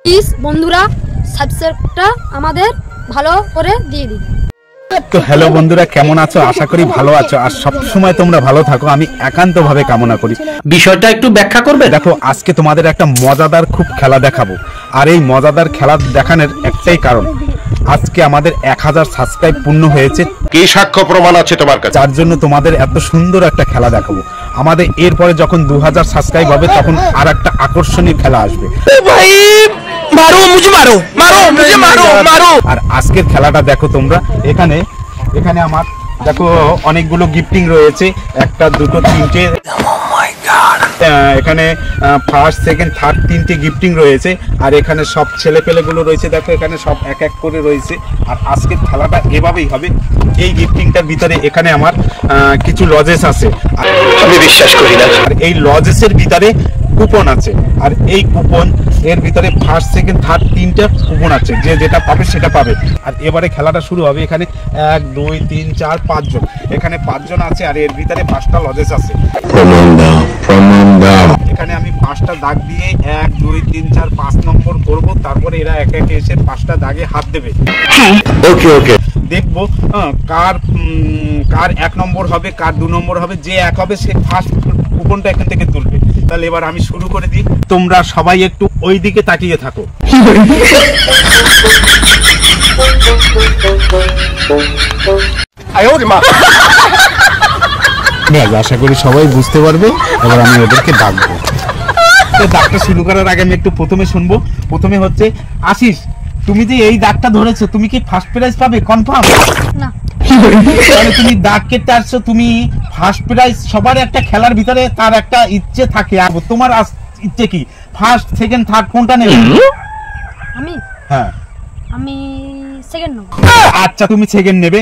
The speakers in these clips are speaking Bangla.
প্লিজ বন্ধুরা সাবস্ক্রাইবটা আমাদের ভালো করে দিয়ে দিন। তো হ্যালো বন্ধুরা, কেমন আছো? আশা করি ভালো আছো আর সব সময় তোমরা ভালো থাকো, আমি একান্তভাবে কামনা করি। বিষয়টা একটু ব্যাখ্যা করবে? দেখো, আজকে তোমাদের একটা মজাদার খুব খেলা দেখাবো। আর এই মজাদার খেলা দেখানোর একটাই কারণ, আজকে আমাদের 1000 সাবস্ক্রাইব পূর্ণ হয়েছে। কি সাক্ষ্য প্রমাণ আছে তোমার কাছে? যার জন্য তোমাদের এত সুন্দর একটা খেলা দেখাবো। আমাদের এরপরে যখন 2000 সাবস্ক্রাইব হবে তখন আর একটা আকর্ষণীয় খেলা আসবে। ভাই মারো মুঝে, মারো মারো মুঝে, মারো মারো। আর আজকের খেলাটা দেখো তোমরা, এখানে আমার দেখো অনেকগুলো গিফটিং রয়েছে, একটা দুটো তিনটে, এখানে ফার্স্ট সেকেন্ড থার্ড তিনটে গিফটিং রয়েছে। আর এখানে সব ছেলে পেলেগুলো রয়েছে, দেখো এখানে সব এক এক করে রয়েছে। আর আজকের খেলাটা এভাবেই হবে। এই গিফটিংটার ভিতরে এখানে আমার কিছু লজেস আছে, আমি বিশ্বাস করি না। আর এই লজেসের ভিতরে কুপন আছে। আর এই কুপন এর ভিতরে ফার্স্ট সেকেন্ড থার্ড তিনটা কুপন আছে, যে যেটা পাবে সেটা পাবে। আর এবারে খেলাটা শুরু হবে। এখানে 1 2 3 4 5 জন, এখানে 5 জন আছে। আর এর ভিতরে 5টা লজেস আছে। এখানে আমি 5টা দাগ দিয়ে 1 2 3 4 5 নম্বর করব। তারপরে এরা এক এক এসে 5টা দাগে হাত দেবে। ওকে ওকে, দেখবো কার 1 নম্বর হবে, কার 2 নম্বর হবে। যে 1 হবে সে ফার্স্ট কুপনটা এখান থেকে তুলবে। তাহলে এবার আমি শুরু করে দিই। তোমরা সবাই একটু ওই দিকে তাকিয়ে থাকো। আশা করি সবাই বুঝতে পারবে। এবার আমি ওদেরকে ডাকবো। ডাকটা শুরু করার আগে আমি একটু প্রথমে শুনবো। প্রথমে হচ্ছে আশিস, তুমি যে এই দাগটা ধরেছো, তুমি কি ফার্স্ট প্রাইজ পাবে কনফার্ম? না। তাহলে তুমি দাগ কেটে আসছো, তুমি ফার্স্ট প্রাইজ। সবার একটা খেলার ভিতরে তার একটা ইচ্ছে থাকে। আর তোমার ইচ্ছে কি? ফার্স্ট সেকেন্ড থার্ড কোনটা নেবে? আমি হ্যাঁ, আমি সেকেন্ড নেব। আচ্ছা, তুমি সেকেন্ড নেবে।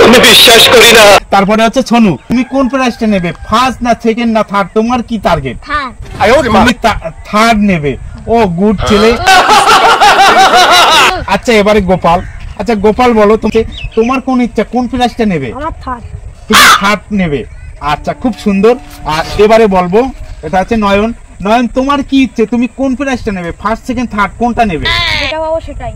আমি বিশ্বাস করি না। তারপরে হচ্ছে সোনু, তুমি কোন প্রাইজটা নেবে? ফার্স্ট না সেকেন্ড না থার্ড? তোমার কি টার্গেট? থার্ড। তুমি থার্ড নেবে। ও গুড ছেলে। আচ্ছা, এবারে গোপাল। আচ্ছা গোপাল, বলো তোমার কোন ইচ্ছা, কোন প্রাইজটা নেবে? আমার থার্ড। তুমি থার্ড নেবে। আচ্ছা, খুব সুন্দর। আর এবারে বলবো, এটা হচ্ছে নয়ন। নয়ন, তোমার কি ইচ্ছে, তুমি কোন প্রাইজটা নেবে? ফার্স্ট সেকেন্ড থার্ড কোনটা নেবে? যেটা পাবো সেটাই।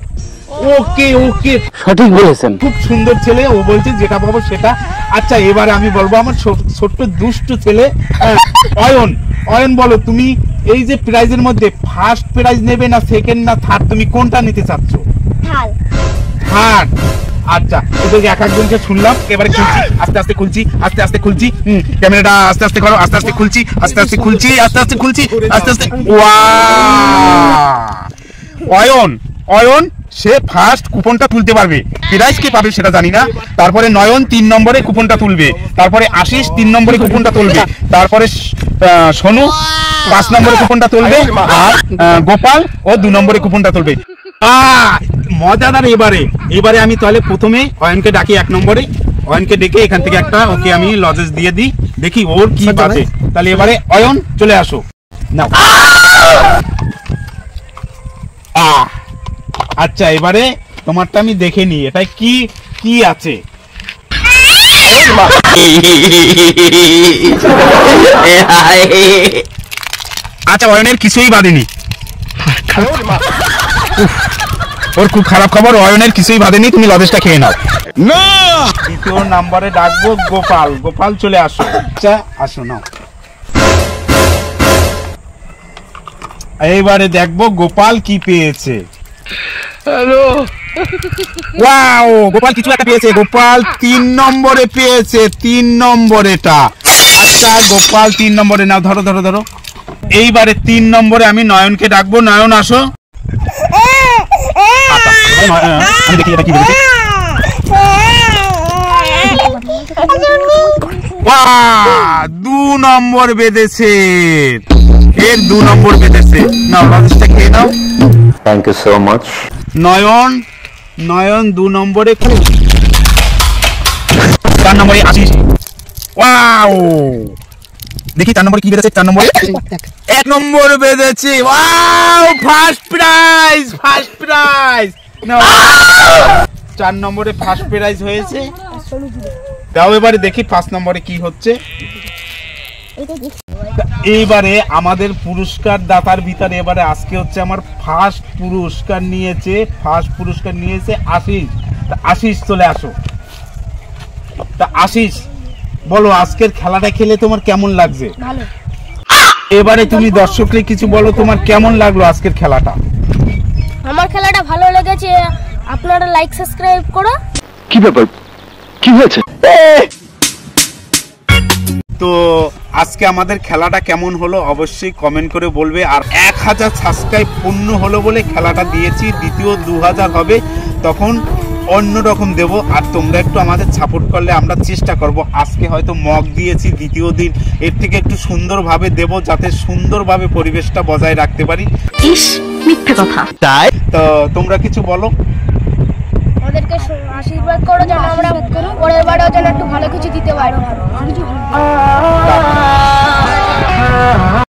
ওকে ওকে, সঠিক বলেছেন। খুব সুন্দর ছেলে, ও বলছে যেটা পাবো সেটা। আচ্ছা, এবারে আমি বলবো আমার ছোট্ট দুষ্ট ছেলে অয়ন। অয়ন, বলো তুমি এই যে প্রাইজের মধ্যে ফার্স্ট প্রাইজ নেবে না সেকেন্ড না থার্ড, তুমি কোনটা নিতে চাচ্ছ? থার্ড। আচ্ছা, তোদেরকে এক একজনকে শুনলাম। এবারে খুলছি, আস্তে আস্তে খুলছি, আস্তে আস্তে খুলছি। ক্যামেরাটা আস্তে আস্তে করো, আস্তে আস্তে খুলছি, আস্তে আস্তে খুলছি, আস্তে আস্তে খুলছি, আস্তে আস্তে। অয়ন, অয়ন সে ফার্স্ট কুপনটা তুলতে পারবে। প্রাইজ কি পাবে সেটা জানি না। তারপরে নয়ন 3 নম্বরে কুপনটা তুলবে। তারপরে আশিস 3 নম্বরে কুপনটা তুলবে। তারপরে সোনু 5 নম্বরে কুপনটা তুলবে। আর গোপাল ও 2 নম্বরে কুপনটা তুলবে। মজাদার। এবারে আমি তাহলে প্রথমে অয়নকে ডাকি 1 নম্বরে। অয়নকে ডেকে এখান থেকে একটা ওকে আমি লজেস দিয়ে দিই, দেখি ওর কি বাজে। তাহলে এবারে অয়ন চলে আসো। নাও। আচ্ছা, এবারে তোমারটা আমি দেখে নিই, এটা কি কি আছে। আচ্ছা, অয়নের কিছুই বাঁধেনি। ওর খুব খারাপ খবর, অয়নের কিছুই বাঁধেনি। তুমি লজেসটা খেয়ে নাও। না, দ্বিতীয় নম্বরে ডাকবো গোপাল। গোপাল চলে আসো। আচ্ছা, আসো নাও। এইবারে দেখবো গোপাল কি পেয়েছে। হ্যালো, ওয়াও, গোপাল কিছু একটা পেয়েছে। গোপাল 3 নম্বরে পেয়েছে, 3 নম্বর এটা। আচ্ছা গোপাল 3 নম্বরে নাও, ধরো ধরো ধরো। এইবারে 3 নম্বরে আমি নয়নকে ডাকবো। নয়ন আসো। আমি দেখি এটা কি বেঁধেছে। 2 নম্বর বেঁধেছে, এর 2 নম্বর বেঁধেছে। নাও, লজেসটা খেয়ে নাও। Thank you so much. Nayan, Nayan 2 নম্বরে। 4 নম্বরে আশিস। ওয়াও, দেখি 4 নম্বরে কি বেঁধেছে। 4 নম্বরে 1 নম্বর বেঁধেছে। Wow, first prize, first prize. নাও, 4 নম্বরে ফার্স্ট প্রাইজ হয়েছে। দাও, এবারে দেখি 5 নম্বরে কি হচ্ছে। এইবারে আমাদের পুরস্কার দাতার ভিতরে এবারে আজকে হচ্ছে আমার ফার্স্ট পুরস্কার নিয়েছে আশিস। তা আশিস চলে আসো। তা আশিস বলো আজকের খেলাটা খেলে তোমার কেমন লাগছে? ভালো। এবারে তুমি দর্শককে কিছু বলো, তোমার কেমন লাগলো আজকের খেলাটা? আমার খেলাটা ভালো লেগেছে, আপনারা লাইক সাবস্ক্রাইব করো। কি ব্যাপার, কি হয়েছে? তো আজকে আমাদের খেলাটা কেমন হলো অবশ্যই কমেন্ট করে বলবে। আর 1000 সাবস্ক্রাইব পূর্ণ হলো বলে খেলাটা দিয়েছি, দ্বিতীয় 2000 হবে তখন অন্যরকম দেব। আর তোমরা একটু আমাদের সাপোর্ট করলে আমরা চেষ্টা করব। আজকে হয়তো মগ দিয়েছি, দ্বিতীয় দিন এর থেকে একটু সুন্দরভাবে দেব, যাতে সুন্দরভাবে পরিবেশটা বজায় রাখতে পারি। ইস, মিথ্যে কথা। তাই তো তোমরা কিছু বলো। আমাদেরকে আশীর্বাদ করো যেন আমরা পরের বারেও যেন একটু ভালো কিছু দিতে পারি।